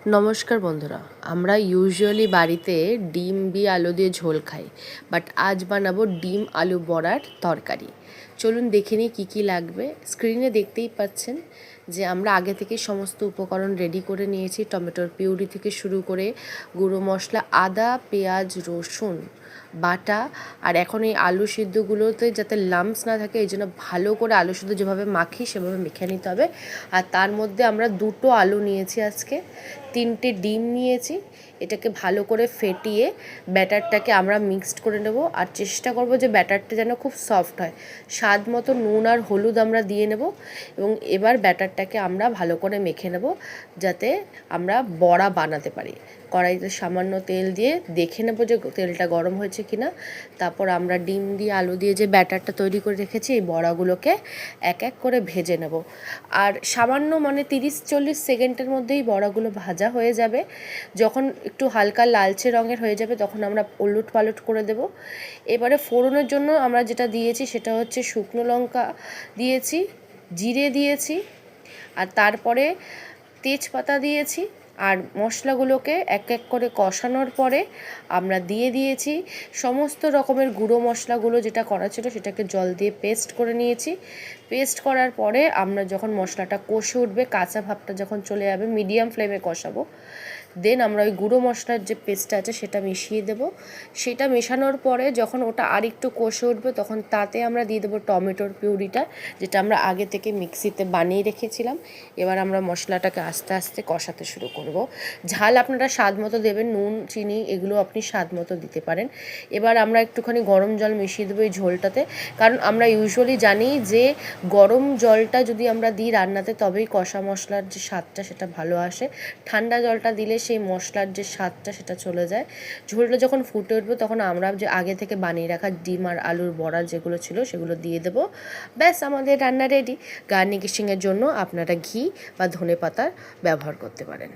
নমস্কার বন্ধুরা, আমরা ইউজুয়ালি বাড়িতে ডিম দিয়ে আলু দিয়ে ঝোল খাই, বাট আজ বানাবো ডিম আলু বড়ার তরকারি। চলুন দেখে নিই কী কী লাগবে। স্ক্রিনে দেখতেই পাচ্ছেন যে আমরা আগে থেকে সমস্ত উপকরণ রেডি করে নিয়েছি। টমেটোর পিউরি থেকে শুরু করে গুঁড়ো মশলা, আদা, পেঁয়াজ, রসুন বাটা। আর এখন এই আলু সিদ্ধগুলোতে যাতে লাম্পস না থাকে, এই জন্য ভালো করে আলু সিদ্ধ যেভাবে মাখি সেভাবে মেখে নিতে হবে। আর তার মধ্যে আমরা 2টো আলু নিয়েছি, আজকে 3টে ডিম নিয়েছি। এটাকে ভালো করে ফেটিয়ে ব্যাটারটাকে আমরা মিক্সড করে নেব। আর চেষ্টা করব যে ব্যাটারটা যেন খুব সফট হয়। স্বাদ মতো নুন আর হলুদ আমরা দিয়ে নেব এবং এবার ব্যাটারটাকে আমরা ভালো করে মেখে নেব যাতে আমরা বড়া বানাতে পারি। কড়াইতে সামান্য তেল দিয়ে দেখে নেব যে তেলটা গরম হয়েছে কিনা। তারপর আমরা ডিম দিয়ে আলু দিয়ে যে ব্যাটারটা তৈরি করে রেখেছি, এই বড়াগুলোকে এক এক করে ভেজে নেব। আর সামান্য 30-40 সেকেন্ডের মধ্যেই বড়াগুলো ভাজা হয়ে যাবে। যখন একটু হালকা লালচে রঙের হয়ে যাবে তখন আমরা উলট পালট করে দেব। এবারে ফোড়নের জন্য আমরা যেটা দিয়েছি সেটা হচ্ছে শুকনো লঙ্কা দিয়েছি, জিরে দিয়েছি, আর তারপরে তেজপাতা দিয়েছি। আর মশলাগুলোকে এক এক করে কষানোর পরে আমরা দিয়ে দিয়েছি সমস্ত রকমের গুঁড়ো মশলাগুলো, যেটা করা ছিল সেটাকে জল দিয়ে পেস্ট করে নিয়েছি। পেস্ট করার পরে আমরা যখন মশলাটা কষে উঠবে, কাঁচা ভাবটা যখন চলে যাবে, মিডিয়াম ফ্লেমে কষাবো। দেন আমরা ওই গুঁড়ো মশলার যে পেস্টটা আছে সেটা মিশিয়ে দেব। সেটা মেশানোর পরে যখন ওটা আর একটু কষে উঠবে তখন তাতে আমরা দিয়ে দেবো টমেটোর পিউরিটা, যেটা আমরা আগে থেকে মিক্সিতে বানিয়ে রেখেছিলাম। এবার আমরা মশলাটাকে আস্তে আস্তে কষাতে শুরু করব। ঝাল আপনারা স্বাদ মতো দেবেন, নুন চিনি এগুলো আপনি স্বাদ মতো দিতে পারেন। এবার আমরা একটুখানি গরম জল মিশিয়ে দেবো এই ঝোলটাতে, কারণ আমরা ইউজুয়ালি জানি যে গরম জলটা যদি আমরা দিই রান্নাতে তবেই কষা মশলার যে স্বাদটা সেটা ভালো আসে। ঠান্ডা জলটা দিলে সেই মশলার যে স্বাদটা সেটা চলে যায়। ঝোলটা যখন ফুটে উঠবে তখন আমরা যে আগে থেকে বানিয়ে রাখা ডিম আর আলুর বড়া যেগুলো ছিল সেগুলো দিয়ে দেবো। ব্যাস, আমাদের রান্না রেডি। গার্নিশিংয়ের জন্য আপনারা ঘি বা ধনেপাতার ব্যবহার করতে পারেন।